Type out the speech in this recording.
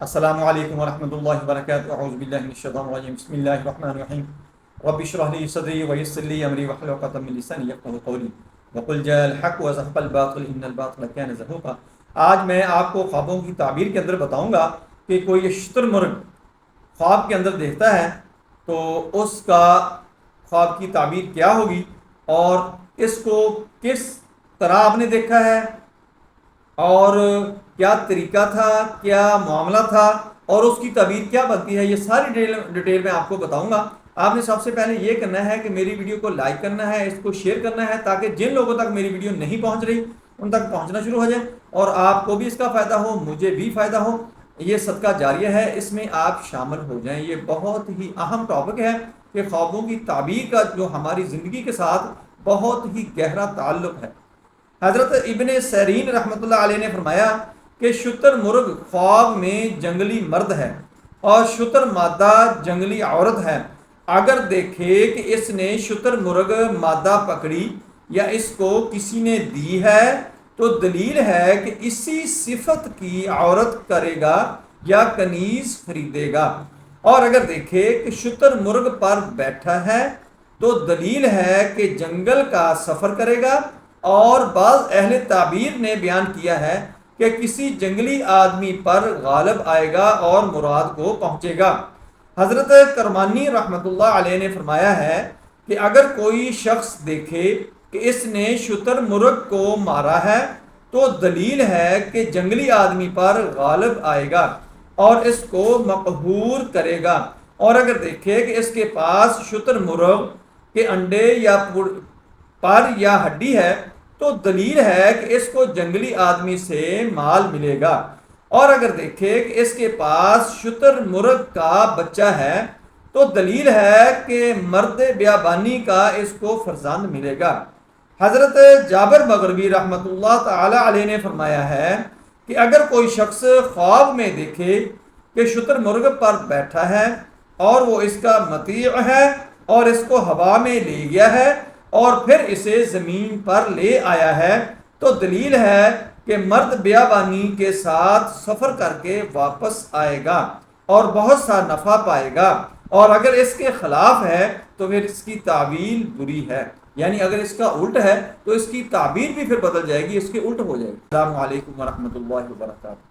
السلام علیکم ورحمۃ اللہ وبرکاتہ اعوذ باللہ من الشیطان الرجیم بسم اللہ الرحمن الرحیم رب اشرح لی صدری ویسر لی امری واحلل عقدۃ من لسانی یفقهوا قولی وقل جاء الحق وزهق الباطل ان الباطل كان زهوقا۔ آج میں آپ کو خوابوں کی تعبیر کے اندر بتاؤں گا کہ کوئی شتر مرغ خواب کے اندر دیکھتا ہے تو اس کا خواب کی تعبیر کیا ہوگی اور اس کو کس طرح آپ نے دیکھا ہے اور کیا طریقہ تھا، کیا معاملہ تھا اور اس کی تعبیر کیا بنتی ہے، یہ ساری ڈیٹیل میں آپ کو بتاؤں گا۔ آپ نے سب سے پہلے یہ کرنا ہے کہ میری ویڈیو کو لائک کرنا ہے، اس کو شیئر کرنا ہے تاکہ جن لوگوں تک میری ویڈیو نہیں پہنچ رہی ان تک پہنچنا شروع ہو جائے اور آپ کو بھی اس کا فائدہ ہو، مجھے بھی فائدہ ہو۔ یہ صدقہ جاریہ ہے، اس میں آپ شامل ہو جائیں۔ یہ بہت ہی اہم ٹاپک ہے کہ خوابوں کی تعبیر کا جو ہماری زندگی کے ساتھ بہت ہی گہرا تعلق ہے۔ حضرت ابن سیرین رحمۃ اللہ علیہ نے فرمایا کہ شتر مرغ خواب میں جنگلی مرد ہے اور شتر مادہ جنگلی عورت ہے۔ اگر دیکھے کہ اس نے شتر مرغ مادہ پکڑی یا اس کو کسی نے دی ہے تو دلیل ہے کہ اسی صفت کی عورت کرے گا یا کنیز خریدے گا، اور اگر دیکھے کہ شتر مرغ پر بیٹھا ہے تو دلیل ہے کہ جنگل کا سفر کرے گا، اور بعض اہل تعبیر نے بیان کیا ہے کہ کسی جنگلی آدمی پر غالب آئے گا اور مراد کو پہنچے گا۔ حضرت کرمانی رحمۃ اللہ علیہ نے فرمایا ہے کہ اگر کوئی شخص دیکھے کہ اس نے شتر مرغ کو مارا ہے تو دلیل ہے کہ جنگلی آدمی پر غالب آئے گا اور اس کو مقہور کرے گا، اور اگر دیکھے کہ اس کے پاس شتر مرغ کے انڈے یا پر یا ہڈی ہے تو دلیل ہے کہ اس کو جنگلی آدمی سے مال ملے گا، اور اگر دیکھے کہ اس کے پاس شتر مرغ کا بچہ ہے تو دلیل ہے کہ مرد بیابانی کا اس کو فرزند ملے گا۔ حضرت جابر مغربی رحمۃ اللہ تعالی علیہ نے فرمایا ہے کہ اگر کوئی شخص خواب میں دیکھے کہ شتر مرغ پر بیٹھا ہے اور وہ اس کا مطیع ہے اور اس کو ہوا میں لے گیا ہے اور پھر اسے زمین پر لے آیا ہے تو دلیل ہے کہ مرد بیابانی کے ساتھ سفر کر کے واپس آئے گا اور بہت سا نفع پائے گا، اور اگر اس کے خلاف ہے تو پھر اس کی تعویل بری ہے، یعنی اگر اس کا الٹ ہے تو اس کی تعبیر بھی پھر بدل جائے گی، اس کے الٹ ہو جائے گی۔ السلام علیکم ورحمۃ اللہ وبرکاتہ۔